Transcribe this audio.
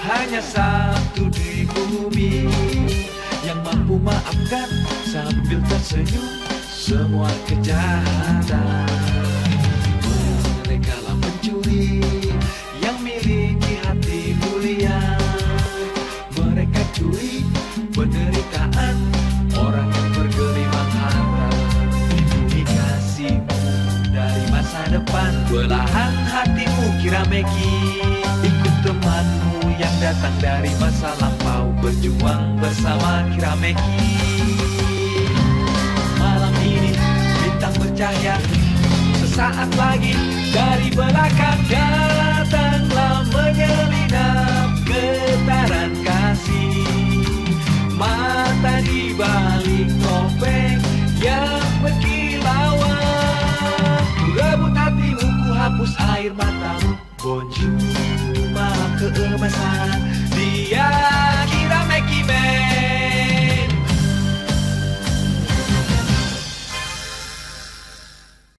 hanya satu di bumi yang mampu maafkan sambil tersenyum semua kejahatan. Merekalah pencuri yang miliki hati mulia. Mereka curi penderitaan orang yang bergelimang harta. Lindungi kasihmu dari masa depan, belahan hatimu Kirameki. Ikut temanmu yang datang dari masa lampau, berjuang bersama Kirameki. Malam ini bintang bercahaya, sesaat lagi dari belakang datanglah menyelinap getaran kasih. Mata di balik topeng yang berkilauan, ku rebut hatimu, ku hapus air matamu. Bonjour, maaf keemasan,